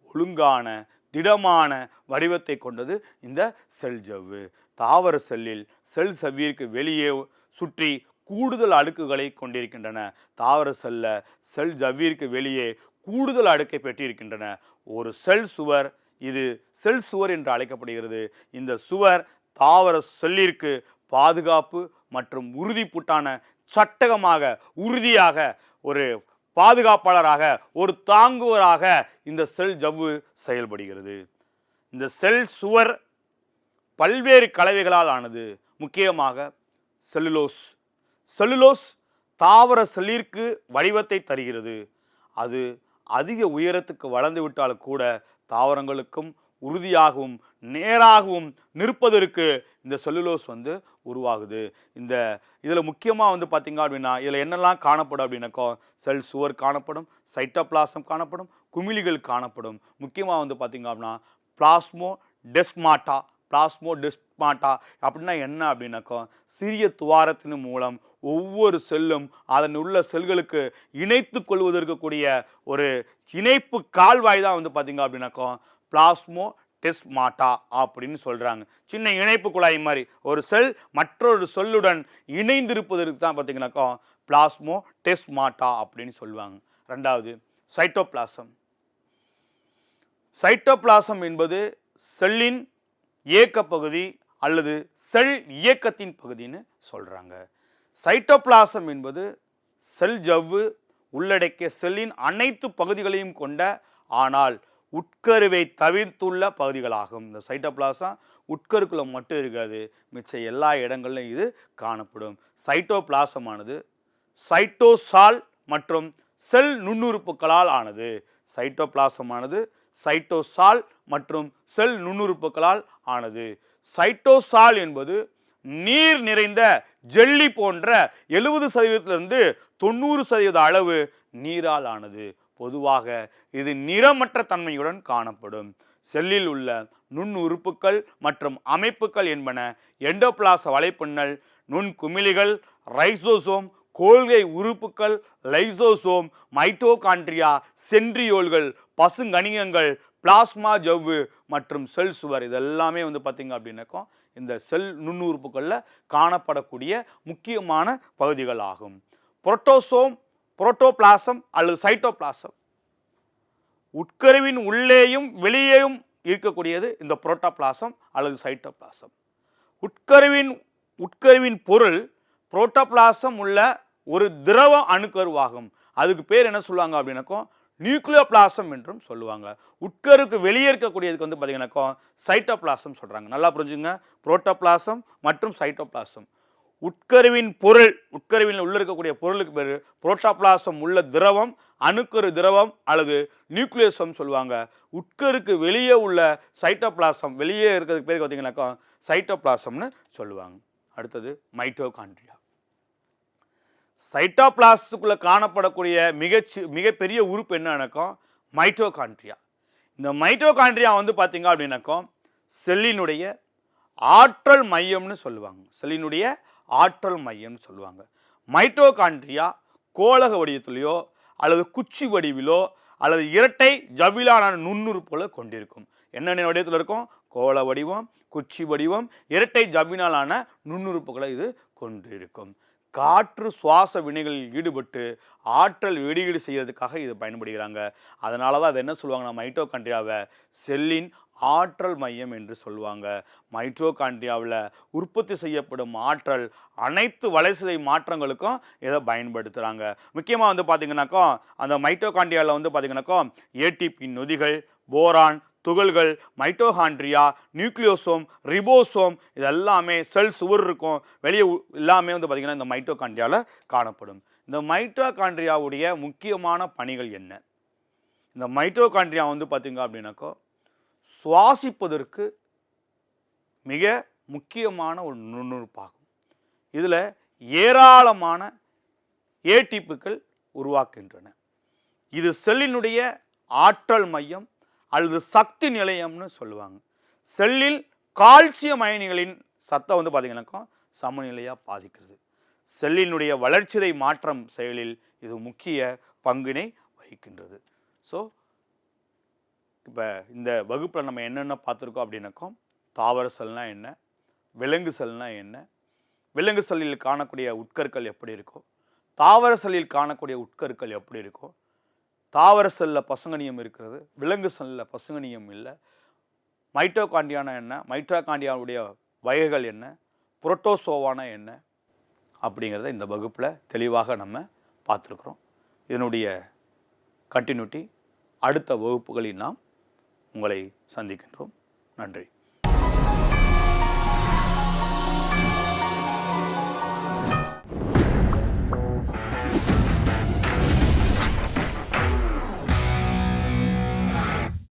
ஒழுங்கான திடமான வடிவத்தை கொண்டது இந்த செல் ஜவ்வு. தாவர செல்லில் செல் சவ்விற்கு வெளியே சுற்றி கூடுதல் அடுக்குகளை கொண்டிருக்கின்றன. தாவர செல்ல செல் ஜவ்விற்கு வெளியே கூடுதல் அடுக்கை பெற்றிருக்கின்றன. ஒரு செல் சுவர், இது செல் சுவர் என்று அழைக்கப்படுகிறது. இந்த சுவர் தாவர செல்லிற்கு பாதுகாப்பு மற்றும் உறுதிப்புட்டான சட்டகமாக, உறுதியாக, ஒரு பாதுகாப்பாளராக, ஒரு தாங்குவராக இந்த செல் ஜவ்வு செயல்படுகிறது. இந்த செல் சுவர் பல்வேறு கலவைகளால் ஆனது. முக்கியமாக செல்லுலோஸ் தாவர செல்லிற்கு வடிவத்தை தருகிறது. அது அதிக உயரத்துக்கு வளர்ந்து விட்டால் கூட தாவரங்களுக்கும் உறுதியாகவும் நேராகவும் நிற்பதற்கு இந்த செல்லுலோஸ் வந்து உருவாகுது. இதில் முக்கியமாக வந்து பார்த்திங்க அப்படின்னா இதில் என்னெல்லாம் காணப்படும் அப்படின்னாக்கா செல் சுவர் காணப்படும், சைட்டோபிளாசம் காணப்படும், குமிழிகள் காணப்படும். முக்கியமாக வந்து பார்த்திங்க அப்படின்னா பிளாஸ்மோடெஸ்மாட்டா அப்படின்னா என்ன அப்படின்னாக்கா சிறிய துவாரத்தின் மூலம் ஒவ்வொரு செல்லும் அதன் உள்ள செல்களுக்கு இணைத்து கொள்வதற்கு கூடிய ஒரு இணைப்பு கால்வாய் தான் வந்து பார்த்திங்க அப்படின்னாக்கா பிளாஸ்மோடெஸ்மாட்டா அப்படின்னு சொல்கிறாங்க. சின்ன இணைப்பு குழாய் மாதிரி ஒரு செல் மற்றொரு செல்லுடன் இணைந்திருப்பதற்கு தான் பார்த்திங்கனாக்கா பிளாஸ்மோடெஸ்மாட்டா அப்படின்னு சொல்லுவாங்க. ரெண்டாவது சைட்டோபிளாசம் என்பது செல்லின் இயக்க பகுதி அல்லது செல் இயக்கத்தின் பகுதின்னு சொல்கிறாங்க. சைட்டோபிளாசம் என்பது செல் ஜவ்வு உள்ளடக்கிய செல்லின் அனைத்து பகுதிகளையும் கொண்ட ஆனால் உட்கருவை தவிர்த்துள்ள பகுதிகளாகும். இந்த சைட்டோபிளாசம் உட்கருக்குள்ள மட்டும் இருக்காது, மிச்ச எல்லா இடங்களிலும் இது காணப்படும். சைட்டோபிளாசமானது சைட்டோசால் மற்றும் செல் நுண்ணுறுப்புகளால் ஆனது. சைட்டோபிளாசமானது சைட்டோசால் மற்றும் செல் நுண்ணுறுப்புகளால் ஆனது. சைட்டோசால் என்பது நீர் நிறைந்த ஜெல்லி போன்ற 70% 90% அளவு நீரால் ஆனது. பொதுவாக இது நிறமற்ற தன்மையுடன் காணப்படும். செல்லில் உள்ள நுண் உறுப்புகள் மற்றும் அமைப்புகள் என்பன எண்டோபிளாச வலைப்பின்னல், நுண்குமிழிகள், ரைசோசோம், கோல்கை உறுப்புகள், லைசோசோம், மைட்டோகாண்ட்ரியா, சென்ட்ரியோல்கள், பசுங்கணிகங்கள், பிளாஸ்மா ஜவ்வு மற்றும் செல் சுவர். இதெல்லாமே வந்து பார்த்திங்க அப்படின்னாக்கா இந்த செல் நுண்ணுறுப்புகளில் காணப்படக்கூடிய முக்கியமான பகுதிகள் ஆகும். புரோட்டோபிளாசம் அல்லது சைட்டோபிளாசம் உட்கருவின் உள்ளேயும் வெளியேயும் இருக்கக்கூடியது இந்த புரோட்டோபிளாசம் அல்லது சைட்டோபிளாசம். உட்கருவின் பொருள் புரோட்டோபிளாசம் உள்ள ஒரு திரவ அணுக்கருவாகும். அதுக்கு பேர் என்ன சொல்லுவாங்க அப்படின்னாக்கா நியூக்ளியோபிளாசம் என்றும் சொல்லுவாங்க. உட்கருக்கு வெளியே இருக்கக்கூடியதுக்கு வந்து பார்த்தீங்கன்னாக்கா சைட்டோபிளாசம் சொல்கிறாங்க. நல்லா புரிஞ்சுங்க, புரோட்டோபிளாசம் மற்றும் சைட்டோபிளாசம். உட்கருவின் பொருள், உட்கருவின் உள்ள இருக்கக்கூடிய பொருளுக்கு பேர் புரோட்டோபிளாசம் உள்ள திரவம், அணுக்கரு திரவம் அல்லது நியூக்ளியஸம் சொல்லுவாங்க. உட்கருக்கு வெளியே உள்ள சைட்டோபிளாசம், வெளியே இருக்கிறதுக்கு பேருக்கு பார்த்தீங்கன்னாக்கா சைட்டோபிளாசம்னு சொல்லுவாங்க. அடுத்தது மைட்டோகாண்ட்ரியா. சைட்டோபிளாசத்துக்குள்ள காணப்படக்கூடிய மிகப்பெரிய உறுப்பு என்னன்னாக்கா மைட்டோகாண்ட்ரியா. இந்த மைட்டோகாண்ட்ரியா வந்து பார்த்தீங்க அப்படின்னாக்கா செல்லினுடைய ஆற்றல் மையம்னு சொல்லுவாங்க. செல்லினுடைய ஆற்றல் மையம்னு சொல்லுவாங்க. மைட்டோகாண்ட்ரியா கோளக வடிவத்திலேயோ அல்லது குச்சி வடிவிலோ அல்லது இரட்டை ஜவ்விலான நுண்ணுறுப்புகளை கொண்டிருக்கும். என்னென்ன வடிவத்தில் இருக்கும்? கோள வடிவம், குச்சி வடிவம், இரட்டை ஜவ்வினாலான நுண்ணுறுப்புகளை இது கொண்டிருக்கும். காற்று சுவாச வினைகளில் ஈடுபட்டு ஆற்றல் வெளியீடு செய்யறதுக்காக இது பயன்படுகிறாங்க. அதனால தான் அது என்ன சொல்லுவாங்கன்னா மைட்டோகாண்ட்ரியாவை செல்லின் ஆற்றல் மையம் என்று சொல்லுவாங்க. மைட்டோகாண்ட்ரியாவில் உற்பத்தி செய்யப்படும் ஆற்றல் அனைத்து வளர்சிதை மாற்றங்களுக்கும் இதை பயன்படுத்துகிறாங்க. முக்கியமாக வந்து பார்த்திங்கனாக்கா அந்த மைட்டோகாண்ட்ரியாவில் வந்து பார்த்திங்கனாக்கா ஏடிபி நொதிகள், போரான், துகள்கள், மைட்டோகாண்ட்ரியா, நியூக்ளியோசோம், ரிபோசோம் இதெல்லாமே செல் சுவர் இருக்கும். வெளியே எல்லாமே வந்து பார்த்திங்கன்னா இந்த மைட்டோகாண்ட்ரியாவில் காணப்படும். இந்த மைட்டோகாண்ட்ரியாவுடைய முக்கியமான பணிகள் என்ன? இந்த மைட்டோகாண்ட்ரியா வந்து பார்த்திங்க அப்படின்னாக்கா சுவாசிப்பதற்கு மிக முக்கியமான ஒரு நுண்ணுறுப்பாகும். இதில் ஏராளமான ஏடிபிக்கள் உருவாக்குகின்றன. இது செல்லினுடைய ஆற்றல் மையம் அல்லது சக்தி நிலையம்னு சொல்லுவாங்க. செல்லில் கால்சியம் அயனிகளின் சத்தம் வந்து பார்த்தீங்கன்னாக்கா சமநிலையாக பாதிக்கிறது. செல்லினுடைய வளர்ச்சிதை மாற்றம் செயலில் இது முக்கிய பங்கினை வகிக்கின்றது. ஸோ இப்போ இந்த வகுப்பில் நம்ம என்னென்ன பார்த்துருக்கோம் அப்படின்னாக்கா தாவர செல்னா என்ன, விலங்கு செல்னா என்ன, விலங்கு செல்லில் காணக்கூடிய உட்கருக்கள் எப்படி இருக்கும், தாவர செல்லில் காணக்கூடிய உட்கருக்கள் எப்படி இருக்கும், தாவர செல்லில் பசுங்கனியம் இருக்கிறது, விலங்கு செல்லில் பசுங்கனியம் இல்லை, மைட்டோகாண்ட்ரியானா என்ன, மைட்டோகாண்ட்ரியாவுடைய வகைகள் என்ன, புரோட்டோசோவானா என்ன அப்படிங்கிறத இந்த வகுப்பில் தெளிவாக நம்ம பார்த்துருக்குறோம். இதனுடைய கண்டினியூட்டி அடுத்த வகுப்புகளில் நாம் உங்களை சந்திக்கின்றோம். நன்றி.